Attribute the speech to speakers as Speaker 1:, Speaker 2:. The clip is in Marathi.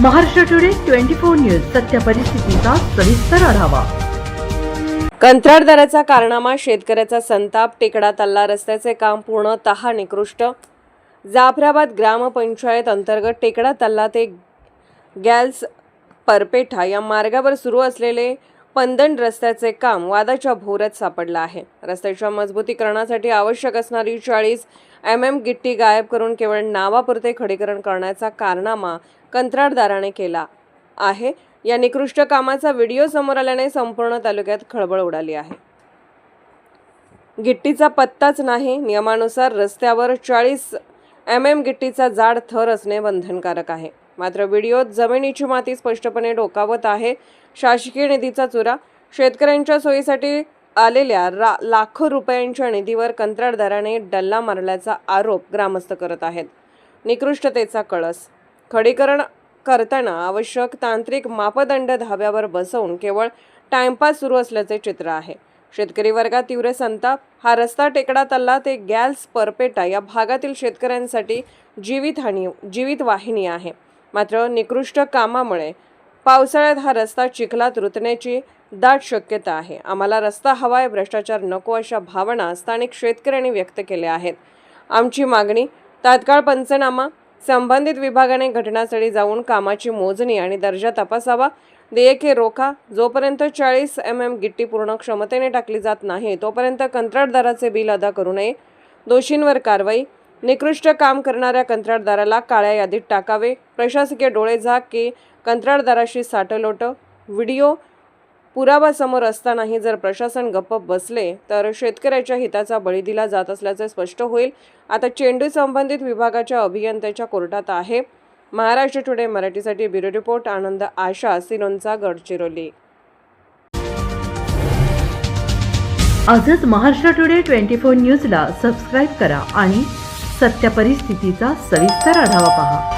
Speaker 1: महाराष्ट्र टुडे 24 न्यूज सत्य परिस्थितीचा सविस्तर आढावा।
Speaker 2: कंत्राटदाराचा कारनामा, शेतकऱ्याचा संताप, टेकडा तल्ला रस्त्याचे काम पूर्णतः निकृष्ट। जाफराबाद ग्रामपंचायत अंतर्गत टेकडा तल्ला ते गॅल्स परपेठा या मार्गावर सुरू असलेले पंदण रस्त्याचे काम वादाच्या भोवऱ्यात सापडलं आहे। रस्त्याच्या मजबूतीकरणासाठी आवश्यक असणारी 40 mm गिट्टी गायब करून केवळ नावापुरते खडीकरण करण्याचा कारनामा कंत्राटदाराने केला आहे। या निकृष्ट कामाचा व्हिडिओ समोर आल्याने संपूर्ण तालुक्यात खळबळ उडाली आहे। गिट्टीचा पत्ताच नाही। नियमानुसार रस्त्यावर 40 mm गिट्टीचा जाड थर असणे बंधनकारक आहे, मात्र व्हिडिओत जमिनीची माती स्पष्टपणे डोकावत आहे। शासकीय निधीचा चुरा, शेतकऱ्यांच्या सोयीसाठी आलेल्या लाखो रुपयांच्या निधीवर कंत्राटदाराने डल्ला मारल्याचा आरोप ग्रामस्थ करत आहेत। निकृष्टतेचा कळस, खडीकरण करताना आवश्यक तांत्रिक मापदंड धाब्यावर बसवून केवळ टाइमपास सुरू असल्याचे चित्र आहे। शेतकरी वर्गात तीव्र संताप। हा रस्ता टेकडा तल्ला ते गॅल्स परपेटा या भागातील शेतकऱ्यांसाठी जीवितवाहिनी आहे, मात्र निकृष्ट कामामुळे पावसाळ्यात हा रस्ता चिखलात रुतण्याची दाट शक्यता आहे। आम्हाला रस्ता हवाय, भ्रष्टाचार नको अशा भावना स्थानिक शेतकऱ्यांनी व्यक्त केल्या आहेत। आमची मागणी, तात्काळ पंचनामा, संबंधित विभागाने घटनास्थळी जाऊन कामाची मोजणी आणि दर्जा तपासावा, देयके रोखा। जोपर्यंत 40 mm गिट्टी पूर्ण क्षमतेने टाकली जात नाही तोपर्यंत कंत्राटदाराचे बिल अदा करू नये। दोषींवर कारवाई, निकृष्ट काम करणाऱ्या कंत्राटदाराला काळ्या यादीत टाकावे। प्रशासकीय डोळेझाक की कंत्राटदाराशी साटलोट। व्हिडिओ पुरावा समोर असतानाही जर प्रशासन गप्प बसले तर शेतकऱ्याच्या हिताचा बळी दिला जात असल्याचे स्पष्ट होईल। आता चेंडू संबंधित विभागाच्या अभियंत्याच्या कोर्टात आहे। महाराष्ट्र टुडे मराठीसाठी ब्युरो रिपोर्ट आनंद आशा, सिरोंचा, गडचिरोली।
Speaker 1: आजच महाराष्ट्र टुडे 24 न्यूजला सबस्क्राइब करा आणि सत्य परिस्थितीचा सविस्तर आढावा पहा।